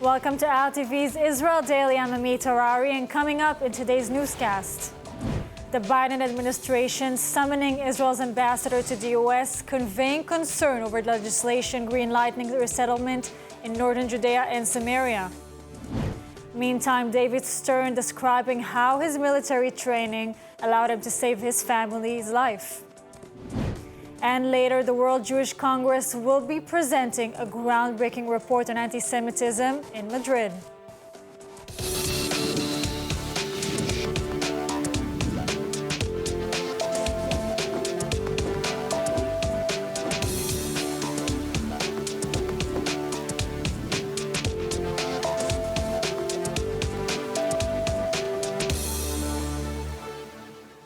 Welcome to ILTV's Israel Daily. I'm Amit Harari, and coming up in today's newscast, the Biden administration summoning Israel's ambassador to the U.S., conveying concern over legislation greenlighting resettlement in northern Judea and Samaria. Meantime, David Stern describing how his military training allowed him to save his family's life. And later, the World Jewish Congress will be presenting a groundbreaking report on anti-Semitism in Madrid.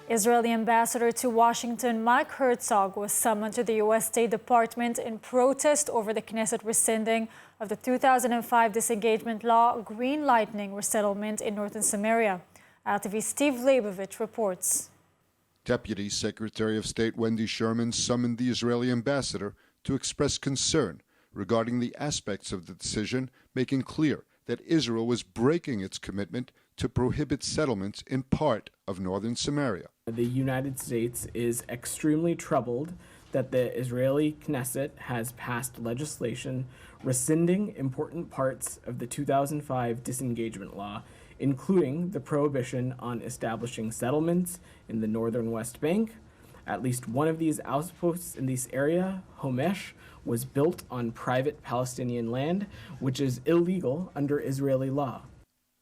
Israeli ambassador to Washington, Mike Herzog, was summoned to the U.S. State Department in protest over the Knesset rescinding of the 2005 disengagement law greenlighting resettlement in northern Samaria. ILTV's Steve Leibovich reports. Deputy Secretary of State Wendy Sherman summoned the Israeli ambassador to express concern regarding the aspects of the decision, making clear that Israel was breaking its commitment to prohibit settlements in part of northern Samaria. The United States is extremely troubled that the Israeli Knesset has passed legislation rescinding important parts of the 2005 disengagement law, including the prohibition on establishing settlements in the northern West Bank. At least one of these outposts in this area, Homesh, was built on private Palestinian land, which is illegal under Israeli law.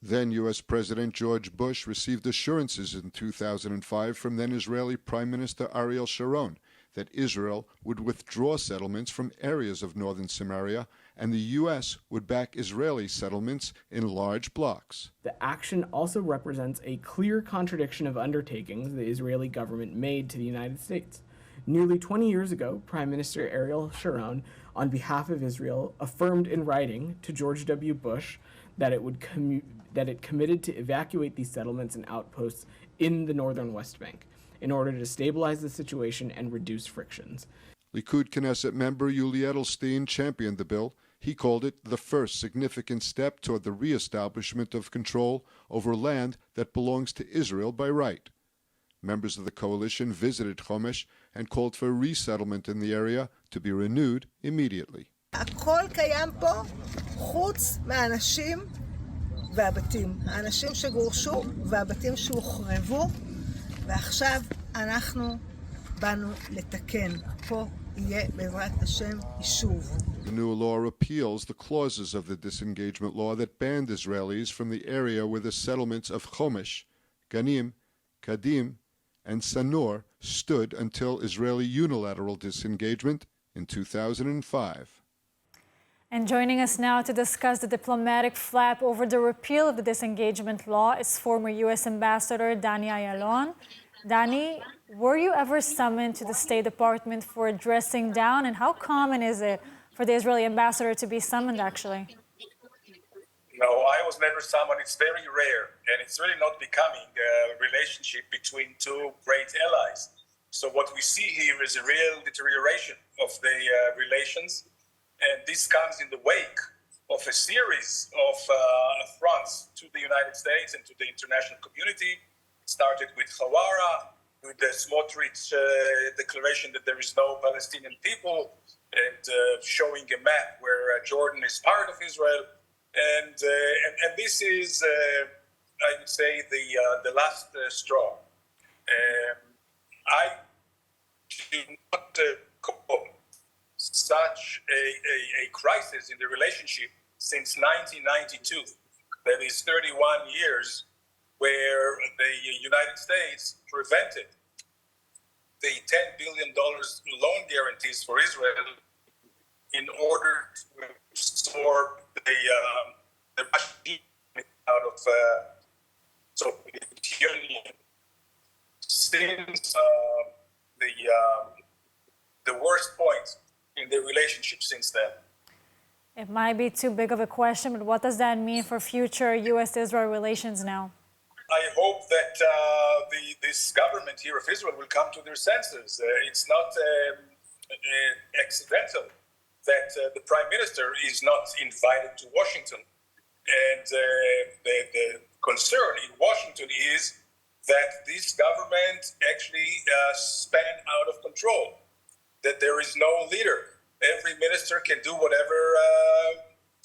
Then U.S. President George Bush received assurances in 2005 from then Israeli Prime Minister Ariel Sharon that Israel would withdraw settlements from areas of northern Samaria and the U.S. would back Israeli settlements in large blocks. The action also represents a clear contradiction of undertakings the Israeli government made to the United States. Nearly 20 years ago, Prime Minister Ariel Sharon, on behalf of Israel, affirmed in writing to George W. Bush that it committed to evacuate these settlements and outposts in the northern West Bank in order to stabilize the situation and reduce frictions. Likud Knesset member Yuli Edelstein championed the bill. He called it the first significant step toward the reestablishment of control over land that belongs to Israel by right. Members of the coalition visited Homesh and called for resettlement in the area to be renewed immediately. הכל קיים פה חוץ מהאנשים והבתים. האנשים שגורשו והבתים שהוחרבו, ועכשיו אנחנו באנו לתקן. פה יהיה בעזרת השם יישוב. The new law repeals the clauses of the disengagement law that banned Israelis from the area where the settlements of Homesh, Ganim, Kadim, and Sanor stood until Israeli unilateral disengagement in 2005. And joining us now to discuss the diplomatic flap over the repeal of the disengagement law is former U.S. Ambassador Dani Ayalon. Dani, were you ever summoned to the State Department for a dressing down, and how common is it for the Israeli ambassador to be summoned, actually? No, I was never summoned. It's very rare, and it's really not becoming a relationship between two great allies. So what we see here is a real deterioration of the relations. And this comes in the wake of a series of affronts to the United States and to the international community. It started with Hawara, with the Smotrich declaration that there is no Palestinian people, and showing a map where Jordan is part of Israel. And this is, I would say, the last straw. I do not call such a crisis in the relationship since 1992. That is 31 years where the United States prevented the $10 billion loan guarantees for Israel in order to absorb the Russian out of Soviet Union. Since the worst point in the relationship since then. It might be too big of a question, but what does that mean for future U.S.-Israel relations now? I hope that this government here of Israel will come to their senses. It's not accidental that the Prime Minister is not invited to Washington And the concern in Washington is that this government actually spun out of control, that there is no leader. Every minister can do whatever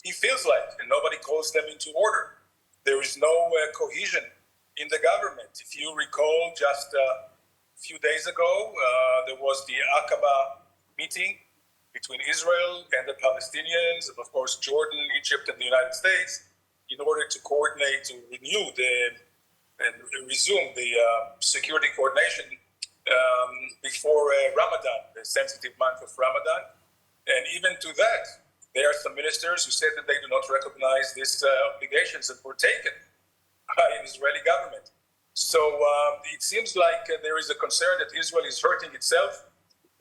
he feels like, and nobody calls them into order. There is no cohesion in the government. If you recall, just a few days ago, there was the Aqaba meeting between Israel and the Palestinians, and of course Jordan, Egypt, and the United States, in order to coordinate, to renew and resume the security coordination before Ramadan, the sensitive month of Ramadan. And even to that, there are some ministers who said that they do not recognize these obligations that were taken by the Israeli government. So it seems like there is a concern that Israel is hurting itself,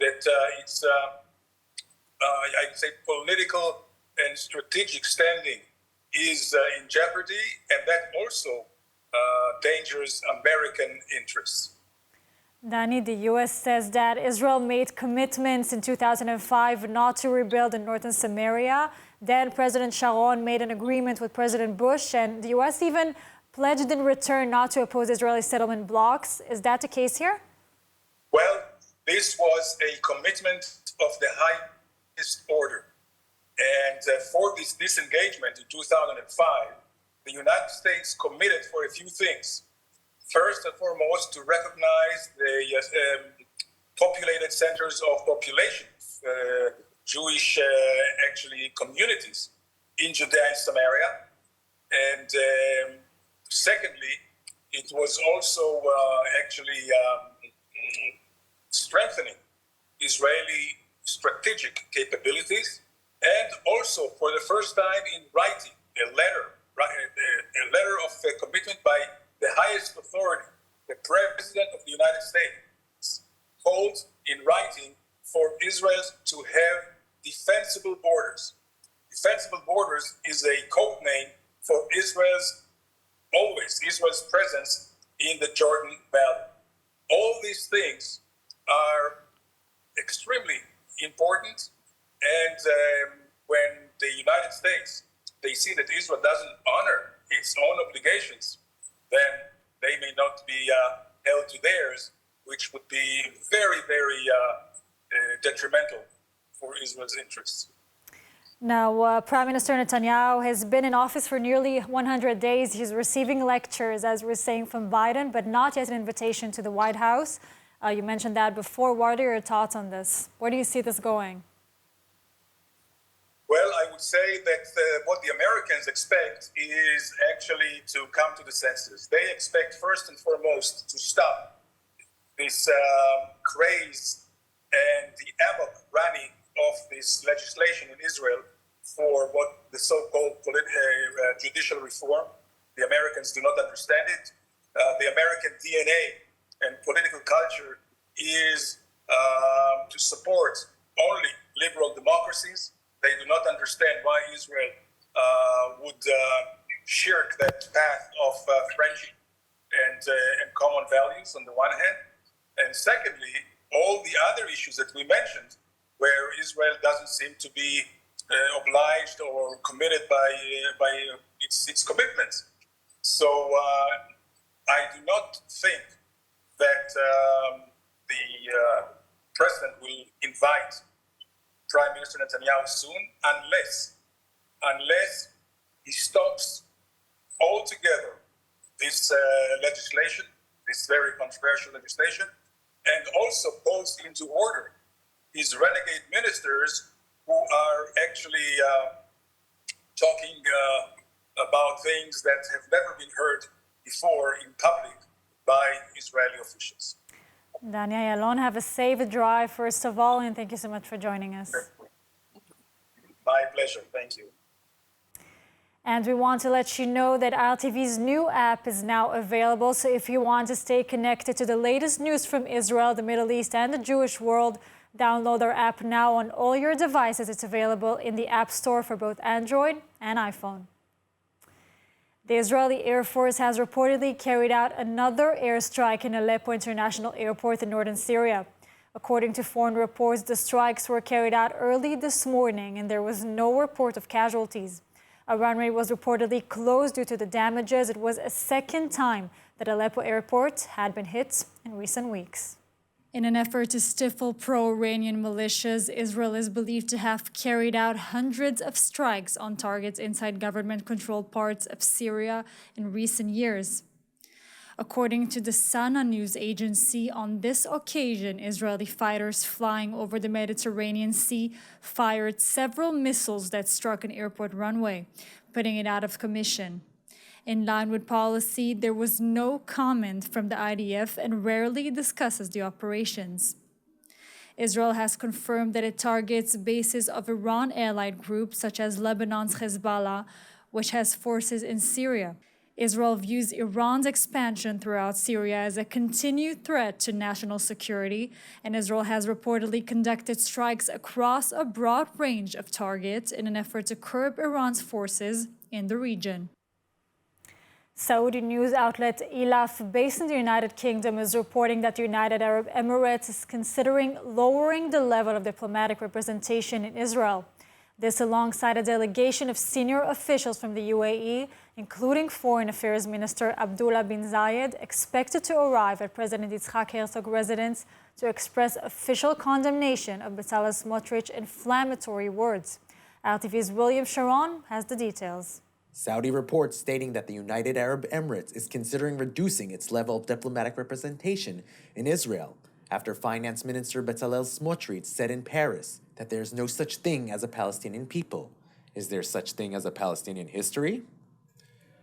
that its, I'd say, political and strategic standing is in jeopardy, and that also endangers American interests. Dani, the U.S. says that Israel made commitments in 2005 not to rebuild in northern Samaria. Then President Sharon made an agreement with President Bush, and the U.S. even pledged in return not to oppose Israeli settlement blocks. Is that the case here? Well, this was a commitment of the highest order. And for this disengagement in 2005, the United States committed for a few things. First and foremost, to recognize the populated centers of population, Jewish actually communities in Judea and Samaria. And secondly, it was also actually strengthening Israeli strategic capabilities, and also for the first time in writing a letter of commitment by the highest authority, the President of the United States, called in writing for Israel to have defensible borders. Defensible borders is a code name for Israel's presence in the Jordan Valley. All these things are extremely important, and when the United States, they see that Israel doesn't honor its own obligations, then they may not be held to theirs, which would be very, very detrimental for Israel's interests. Now, Prime Minister Netanyahu has been in office for nearly 100 days. He's receiving lectures, as we're saying, from Biden, but not yet an invitation to the White House. You mentioned that before. What are your thoughts on this? Where do you see this going? Well, I would say that what the Americans expect is actually to come to the senses. They expect, first and foremost, to stop this craze and the amok running of this legislation in Israel for what the so-called judicial reform. The Americans do not understand it. The American DNA and political culture is to support only liberal democracies. They do not understand why Israel would shirk that path of friendship and common values on the one hand. And secondly, all the other issues that we mentioned, where Israel doesn't seem to be obliged or committed by its commitments. So I do not think that the president will invite Prime Minister Netanyahu soon, unless he stops altogether this legislation, this very controversial legislation, and also calls into order his renegade ministers who are actually talking about things that have never been heard before in public by Israeli officials. Dani Ayalon, have a safe drive, first of all, and thank you so much for joining us. My pleasure. Thank you. And we want to let you know that ILTV's new app is now available. So if you want to stay connected to the latest news from Israel, the Middle East, and the Jewish world, download our app now on all your devices. It's available in the App Store for both Android and iPhone. The Israeli Air Force has reportedly carried out another airstrike in Aleppo International Airport in northern Syria. According to foreign reports, the strikes were carried out early this morning and there was no report of casualties. A runway was reportedly closed due to the damages. It was a second time that Aleppo airport had been hit in recent weeks. In an effort to stifle pro-Iranian militias, Israel is believed to have carried out hundreds of strikes on targets inside government-controlled parts of Syria in recent years. According to the Sana news agency, on this occasion, Israeli fighters flying over the Mediterranean Sea fired several missiles that struck an airport runway, putting it out of commission. In line with policy, there was no comment from the IDF and rarely discusses the operations. Israel has confirmed that it targets bases of Iran-allied groups such as Lebanon's Hezbollah, which has forces in Syria. Israel views Iran's expansion throughout Syria as a continued threat to national security, and Israel has reportedly conducted strikes across a broad range of targets in an effort to curb Iran's forces in the region. Saudi news outlet ILTV, based in the United Kingdom, is reporting that the United Arab Emirates is considering lowering the level of diplomatic representation in Israel. This alongside a delegation of senior officials from the UAE, including Foreign Affairs Minister Abdullah bin Zayed, expected to arrive at President Yitzhak Herzog's residence to express official condemnation of Bezalel Smotrich's inflammatory words. ILTV's William Sharon has the details. Saudi reports stating that the United Arab Emirates is considering reducing its level of diplomatic representation in Israel after Finance Minister Bezalel Smotrich said in Paris that there is no such thing as a Palestinian people. Is there such thing as a Palestinian history?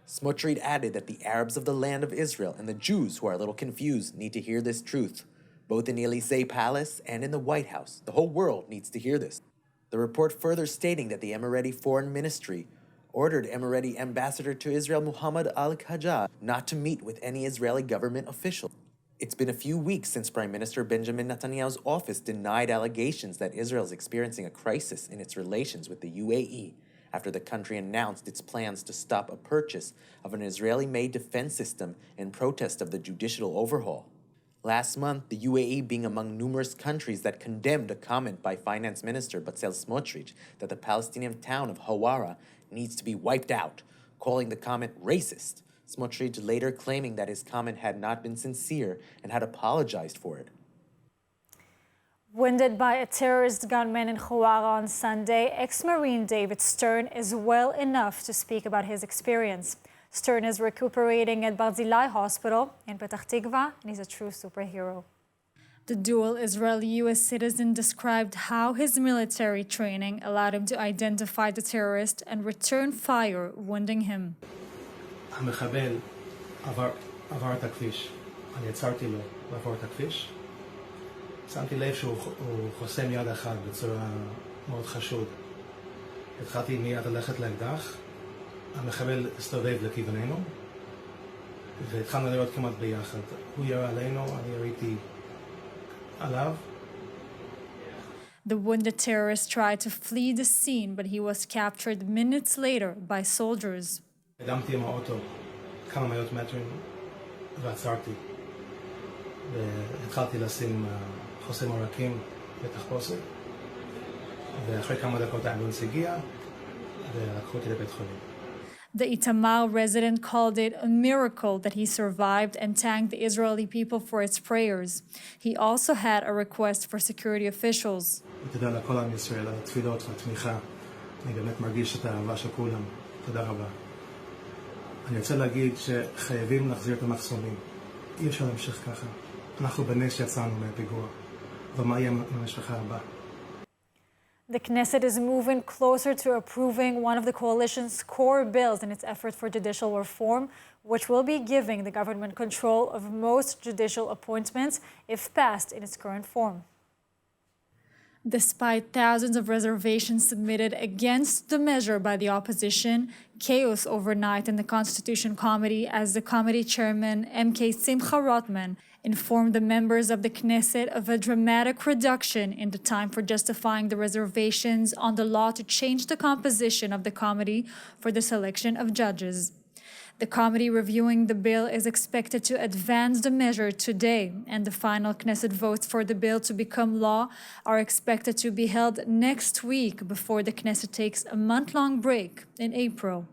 Smotrich added that the Arabs of the land of Israel and the Jews who are a little confused need to hear this truth. Both in the Elysee Palace and in the White House, the whole world needs to hear this. The report further stating that the Emirati Foreign Ministry ordered Emirati Ambassador to Israel Muhammad al-Khajjah not to meet with any Israeli government official. It's been a few weeks since Prime Minister Benjamin Netanyahu's office denied allegations that Israel is experiencing a crisis in its relations with the UAE after the country announced its plans to stop a purchase of an Israeli-made defense system in protest of the judicial overhaul. Last month, the UAE being among numerous countries that condemned a comment by Finance Minister Bezalel Smotrich that the Palestinian town of Hawara needs to be wiped out, calling the comment racist. Smotrich later claiming that his comment had not been sincere and had apologized for it. Wounded by a terrorist gunman in Hawara on Sunday, ex-Marine David Stern is well enough to speak about his experience. Stern is recuperating at Barzilai Hospital in Petah Tikva, and he's a true superhero. The dual Israeli-U.S. citizen described how his military training allowed him to identify the terrorist and return fire, wounding him. המחבל עבר את הכביש. אני עצרתי לו לעבור את הכביש. שמתי לב שהוא חוסם יד אחת בצורה מאוד חשוד. התחלתי מיד ללכת לאקדח. המחבל הסתובב לכיווננו, והתחלנו לראות כמעט ביחד. הוא ירה עלינו, אני יריתי עליו. The wounded terrorist tried to flee the scene, but he was captured minutes later by soldiers. קדמתי עם האוטו כמה מאות מטרים ועצרתי. והתחלתי לשים חוסם עורקים בתחפושת. ואחרי כמה דקות האמבולנס הגיע, ולקחו אותי לבית חולים. The Itamar resident called it a miracle that he survived and thanked the Israeli people for its prayers. He also had a request for security officials. תודה לכל עם ישראל על התפילות והתמיכה. אני באמת מרגיש את האהבה של כולם. תודה רבה. אני רוצה להגיד שחייבים להחזיר את המחסומים. אי אפשר להמשיך ככה. אנחנו בנס שיצאנו מהפיגוע. ומה יהיה מהמשפחה הבאה? The Knesset is moving closer to approving one of the coalition's core bills in its effort for judicial reform, which will be giving the government control of most judicial appointments if passed in its current form. Despite thousands of reservations submitted against the measure by the opposition, chaos overnight in the Constitution Committee as the committee chairman, M.K. Simcha Rotman, informed the members of the Knesset of a dramatic reduction in the time for justifying the reservations on the law to change the composition of the committee for the selection of judges. The committee reviewing the bill is expected to advance the measure today, and the final Knesset votes for the bill to become law are expected to be held next week before the Knesset takes a month-long break in April.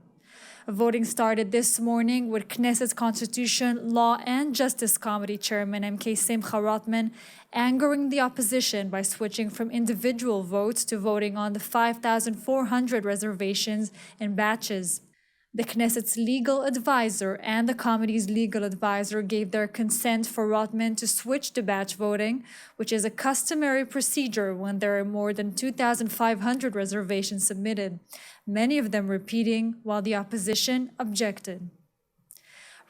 Voting started this morning with Knesset's Constitution, Law and Justice Committee Chairman M.K. Simcha Rotman angering the opposition by switching from individual votes to voting on the 5,400 reservations in batches. The Knesset's legal advisor and the committee's legal advisor gave their consent for Rotman to switch to batch voting, which is a customary procedure when there are more than 2,500 reservations submitted, many of them repeating while the opposition objected.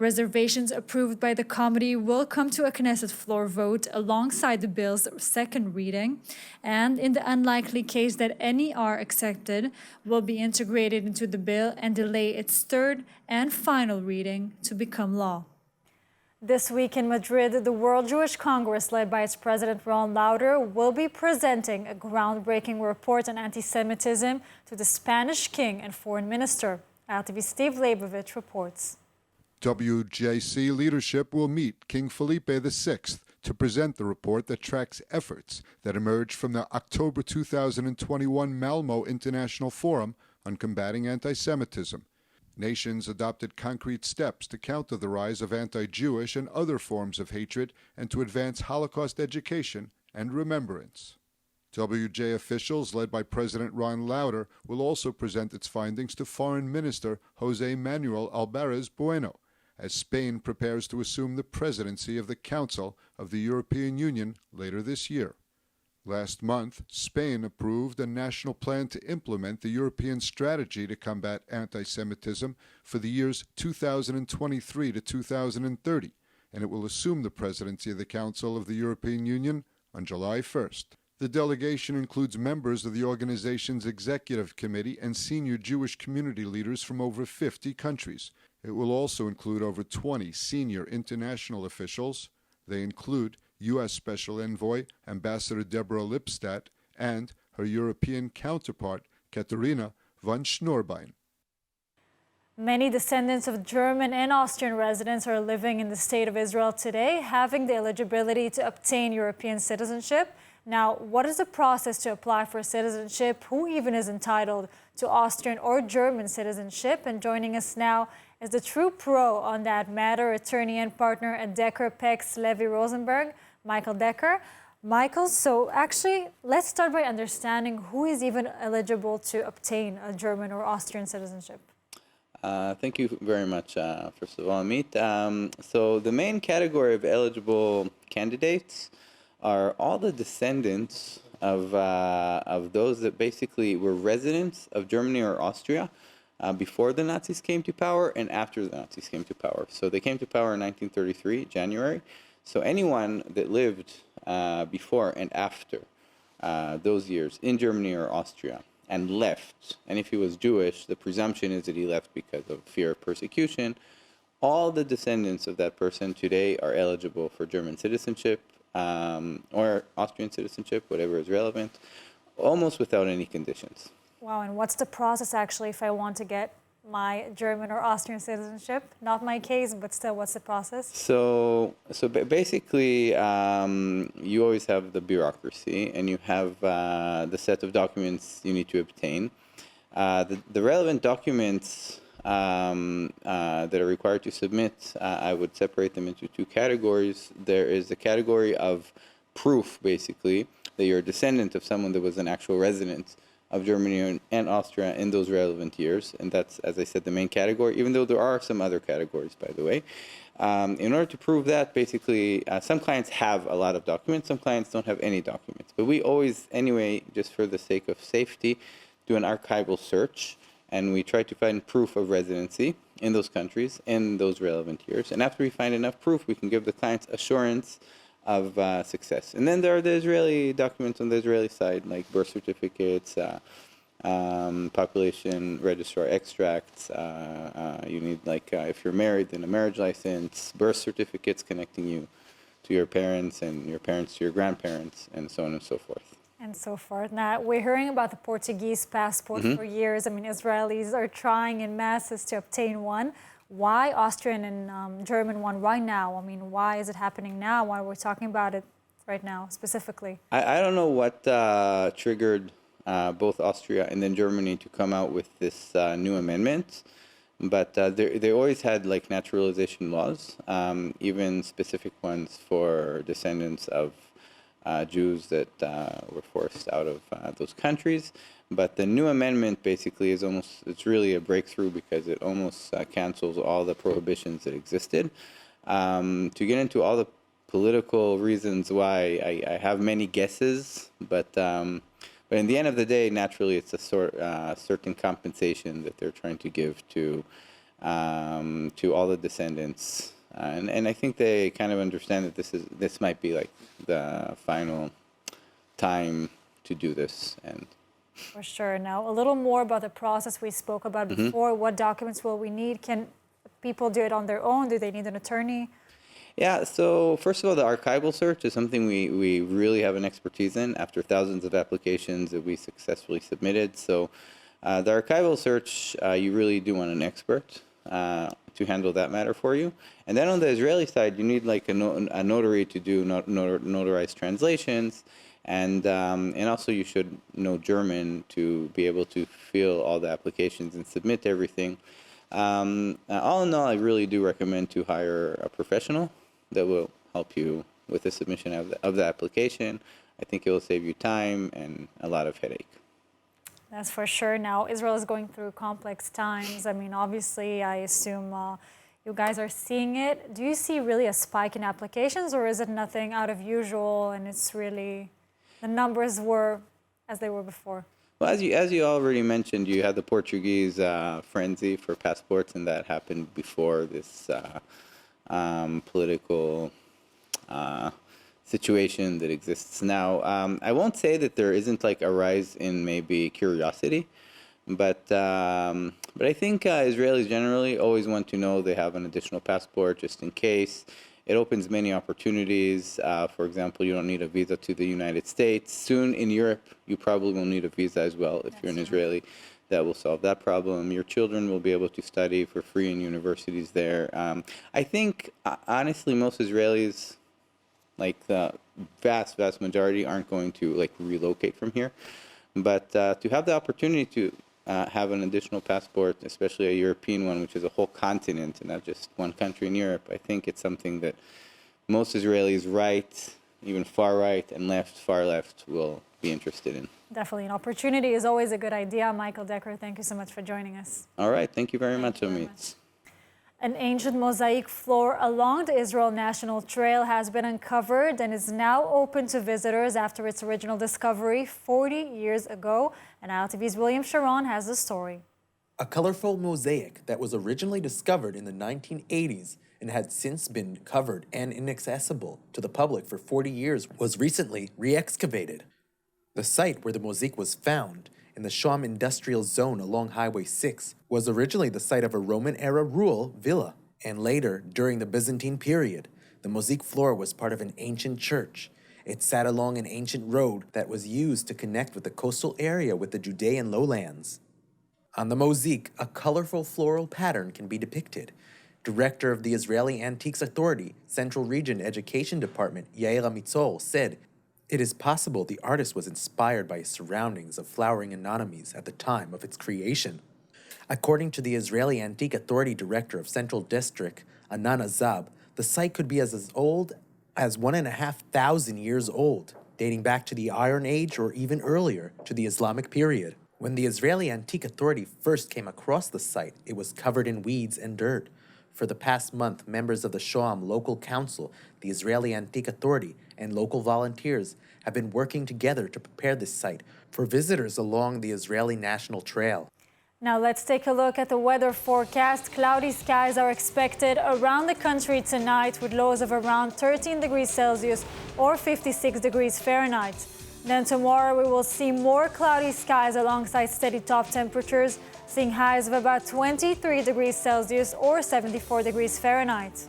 Reservations approved by the committee will come to a Knesset floor vote alongside the bill's second reading, and in the unlikely case that any are accepted, will be integrated into the bill and delay its third and final reading to become law. This week in Madrid, the World Jewish Congress, led by its president Ron Lauder, will be presenting a groundbreaking report on anti-Semitism to the Spanish king and foreign minister. ILTV Steve Leibovich reports. WJC leadership will meet King Felipe VI to present the report that tracks efforts that emerged from the October 2021 Malmo International Forum on Combating Anti-Semitism. Nations adopted concrete steps to counter the rise of anti-Jewish and other forms of hatred and to advance Holocaust education and remembrance. WJ officials, led by President Ron Lauder, will also present its findings to Foreign Minister Jose Manuel Alvarez Bueno, as Spain prepares to assume the presidency of the Council of the European Union later this year. Last month, Spain approved a national plan to implement the European strategy to combat anti-Semitism for the years 2023 to 2030, and it will assume the presidency of the Council of the European Union on July 1st. The delegation includes members of the organization's executive committee and senior Jewish community leaders from over 50 countries. It will also include over 20 senior international officials. They include U.S. Special Envoy Ambassador Deborah Lipstadt and her European counterpart, Katharina von Schnurbein. Many descendants of German and Austrian residents are living in the State of Israel today, having the eligibility to obtain European citizenship. Now, what is the process to apply for citizenship? Who even is entitled to Austrian or German citizenship? And joining us now is the true pro on that matter, attorney and partner at Decker, Pex, Levy, Rosenberg, Michael Decker. Michael, so actually, let's start by understanding who is even eligible to obtain a German or Austrian citizenship. Thank you very much, first of all, Amit. So the main category of eligible candidates are all the descendants of those that basically were residents of Germany or Austria before the Nazis came to power and after the Nazis came to power. So they came to power in 1933, January. So anyone that lived before and after those years in Germany or Austria and left, and if he was Jewish, the presumption is that he left because of fear of persecution, all the descendants of that person today are eligible for German citizenship or Austrian citizenship, whatever is relevant, almost without any conditions. Wow, and what's the process actually if I want to get my German or Austrian citizenship? Not my case, but still, what's the process? So basically, you always have the bureaucracy, and you have the set of documents you need to obtain. The relevant documents that are required to submit, I would separate them into two categories. There is the category of proof, basically, that you're a descendant of someone that was an actual resident of Germany and Austria in those relevant years. And that's, as I said, the main category, even though there are some other categories, by the way. In order to prove that, basically, some clients have a lot of documents, some clients don't have any documents. But we always, anyway, just for the sake of safety, do an archival search, and we try to find proof of residency in those countries in those relevant years. And after we find enough proof, we can give the clients assurance of success. And then there are the Israeli documents on the Israeli side, like birth certificates, population registrar extracts. You need, like, if you're married, then a marriage license, birth certificates connecting you to your parents and your parents to your grandparents, and so on and so forth. And so forth. Now, we're hearing about the Portuguese passport for years. I mean, Israelis are trying in masses to obtain one. Why Austrian and German one? Why now? I mean, why is it happening now? Why we're talking about it right now specifically? I don't know what triggered both Austria and then Germany to come out with this new amendment, but they always had like naturalization laws, even specific ones for descendants of Jews that were forced out of those countries. But the new amendment basically it's really a breakthrough because it almost cancels all the prohibitions that existed. To get into all the political reasons why, I have many guesses, but in the end of the day, naturally, it's a certain compensation that they're trying to give to all the descendants. And I think they kind of understand that this might be like the final time to do this. And for sure. Now, a little more about the process we spoke about before. What documents will we need? Can people do it on their own? Do they need an attorney? Yeah, so first of all, the archival search is something we really have an expertise in after thousands of applications that we successfully submitted. So the archival search, you really do want an expert to handle that matter for you. And then on the Israeli side, you need like a notary to do notarized translations. And also you should know German to be able to fill all the applications and submit everything. All in all, I really do recommend to hire a professional that will help you with the submission of the application. I think it will save you time and a lot of headache. That's for sure. Now, Israel is going through complex times. I mean, obviously, I assume you guys are seeing it. Do you see really a spike in applications, or is it nothing out of usual and it's really the numbers were as they were before? Well, as you already mentioned, you had the Portuguese frenzy for passports, and that happened before this political situation that exists now. I won't say that there isn't like a rise in maybe curiosity, but I think Israelis generally always want to know they have an additional passport just in case. It opens many opportunities. For example, you don't need a visa to the United States. Soon in Europe, you probably will need a visa as well if you're an Israeli. That will solve that problem. Your children will be able to study for free in universities there. I think, honestly, most Israelis, like the vast majority, aren't going to like relocate from here. But to have the opportunity to have an additional passport, especially a European one, which is a whole continent and not just one country in Europe, I think it's something that most Israelis, right, even far right and left, far left, will be interested in. Definitely. An opportunity is always a good idea. Michael Decker, thank you so much for joining us. All right. Thank you very much, Amit. An ancient mosaic floor along the Israel National Trail has been uncovered and is now open to visitors after its original discovery 40 years ago. And ILTV's William Sharon has the story. A colorful mosaic that was originally discovered in the 1980s and had since been covered and inaccessible to the public for 40 years was recently re-excavated. The site where the mosaic was found, in the Sham industrial zone along Highway 6, was originally the site of a Roman-era rural villa, and later, during the Byzantine period, the mosaic floor was part of an ancient church. It sat along an ancient road that was used to connect with the coastal area with the Judean lowlands. On the mosaic, a colorful floral pattern can be depicted. Director of the Israeli Antiques Authority, Central Region Education Department, Yair Amitzol, said, "It is possible the artist was inspired by surroundings of flowering anemones at the time of its creation." According to the Israeli Antique Authority Director of Central District, Anan Azab, the site could be as old as 1,500 years old, dating back to the Iron Age or even earlier, to the Islamic period. When the Israeli Antique Authority first came across the site, it was covered in weeds and dirt. For the past month, members of the Shoam Local Council, the Israeli Antique Authority, and local volunteers have been working together to prepare this site for visitors along the Israeli National Trail. Now let's take a look at the weather forecast. Cloudy skies are expected around the country tonight with lows of around 13 degrees Celsius or 56 degrees Fahrenheit. Then tomorrow we will see more cloudy skies alongside steady top temperatures, seeing highs of about 23 degrees Celsius or 74 degrees Fahrenheit.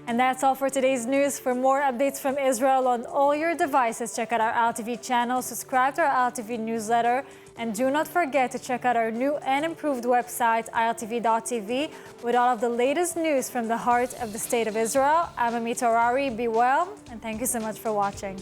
And that's all for today's news. For more updates from Israel on all your devices, check out our ILTV channel, subscribe to our ILTV newsletter, And do not forget to check out our new and improved website, ILTV.tv, with all of the latest news from the heart of the State of Israel. I'm Amit Harari. Be well, and thank you so much for watching.